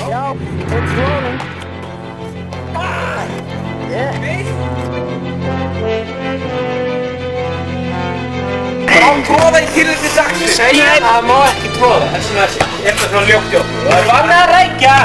Já, it's rolling. Má tróða í tilhengið dagsins. Segja þér að það má ekki tróða, þessum að er það svona ljótt. Það er vannað að reykja.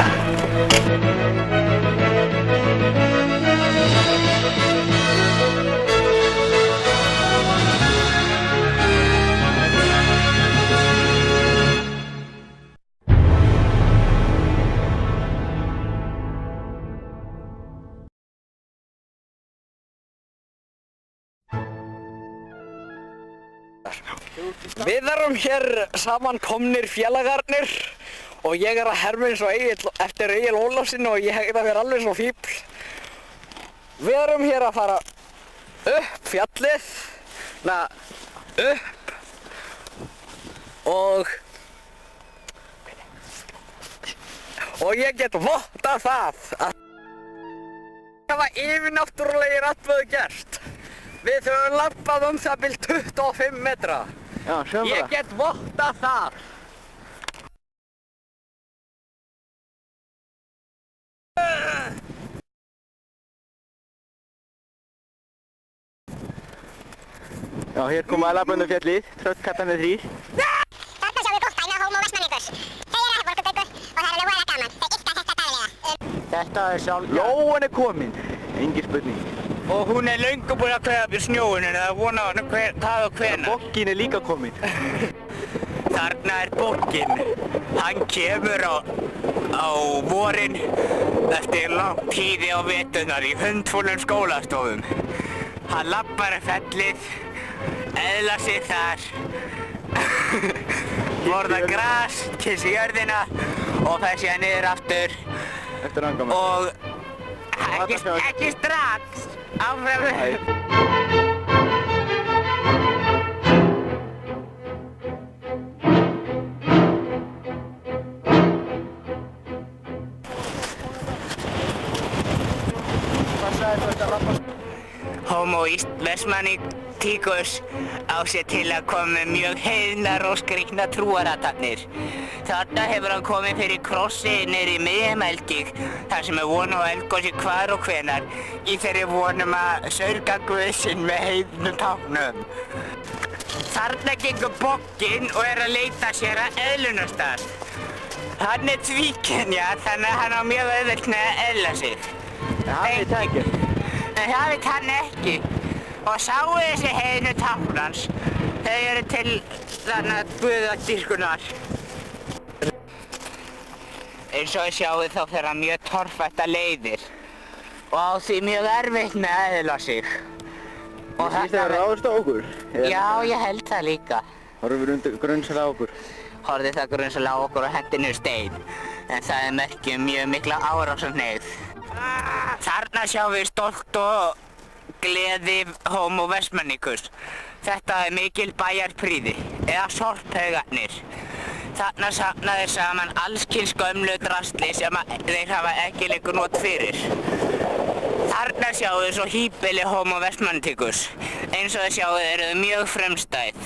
Við erum hér samankomnir félagarnir og ég er að herma eins og eftir Egil Ólafsson og ég hef það verið alveg svo fíbl. Við erum hér að fara upp fjallið, upp og ég get vottað það að það var yfirnáttúrulegir atburðir gerst. Við höfum labbað það bil 25 metra. Já, sjáum Ég get vottað það. Já, hér koma labbandi fjallið, tröllkattarnir 3. Þarna sjáum við bóttæna Hóm og Vestmannaeyingur. Þau eru ekki borgarbyggur og það er alveg voðalega gaman. Þau yrka þetta daglega. Þetta er sjálf... Lóan er komin, engin spurning. Og hún er löngu búin að kveða upp í snjóinu en það vona hvað og hvenær. Bogginn er líka komin. Þarna er bogginn. Hann kemur á vorin eftir langt tíði á veturnar í hundfúlum skólastofum. Hann labbar fellið, eðla sig þar, borða gras, kissi jörðina og fer síðan niður aftur. Eftir rangamætt. Og ekki strax. Áfram. Homo Vestmannaeyingus á sér til að koma með mjög heiðnar og skrýtnar trúarathafnir. Þarna hefur hann komið fyrir krossi niðri í miðjum Eldgíg, þar sem er von á eldgosi hvar og hvenar, í þeirri vonum að saurga Guð sinn með heiðnum táknum. Þarna gengur bogginn og er að leita sér að eðlunarstað. Hann er tvíkynja, þannig að hann á mjög auðvelt með að eðla sig. Það veit það ekki. En það veit hann ekki. Og sáu þessi heiðnu tákn hans. Þau eru til þannig guðadýrkunar. Eins og þið sjáu þá fer hann mjög torfættar leiðir. Og á því mjög erfitt með að eðla sig. Ég sýst það ráðast á okkur. Já, ég held það líka. Horfur grunnsal á okkur. Horfði það grunnsal á okkur og hendi niður stein. En það er merki mjög mikla árásarhneigð. Þarna sjáum við stolt og gleði Homo Vestmannaeyingus. Þetta er mikil bæjarprýði, eða sorphaugarnir. Þarna safna þeir saman allskyns gömlu drasli sem þeir hafa ekki lengur not fyrir. Þarna sjáum við svo híbýli Homo Vestmannaeyingus. Eins og þið sjáum eru þau mjög frumstæð.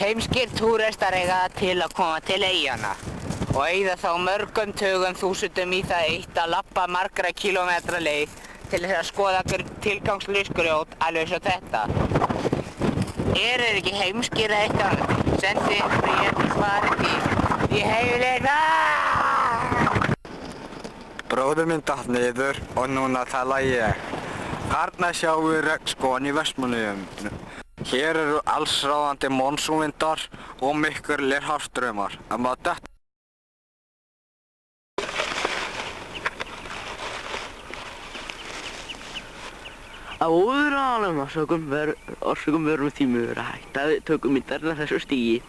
Heimskir túristar eiga til að koma til eyjanna og eyða þá mörgum tugum þúsundum í það eitt að labba margra kílómetra leið til þess að skoða tilgangslaus grjót alveg svo þetta. Eru þið ekki heimskir eitthvað? Sendið bréf til svarið í heimilina! Bróður minn datt niður og núna tala ég. Þarna sjáum við regnskógann í Vestmannaeyjum. Hér eru allsráðandi monsúnvindar og miklir hafstraumar. Á óðuránum orsökum verðum tími verið að hætta við tökum myndarinn af þessu stígi.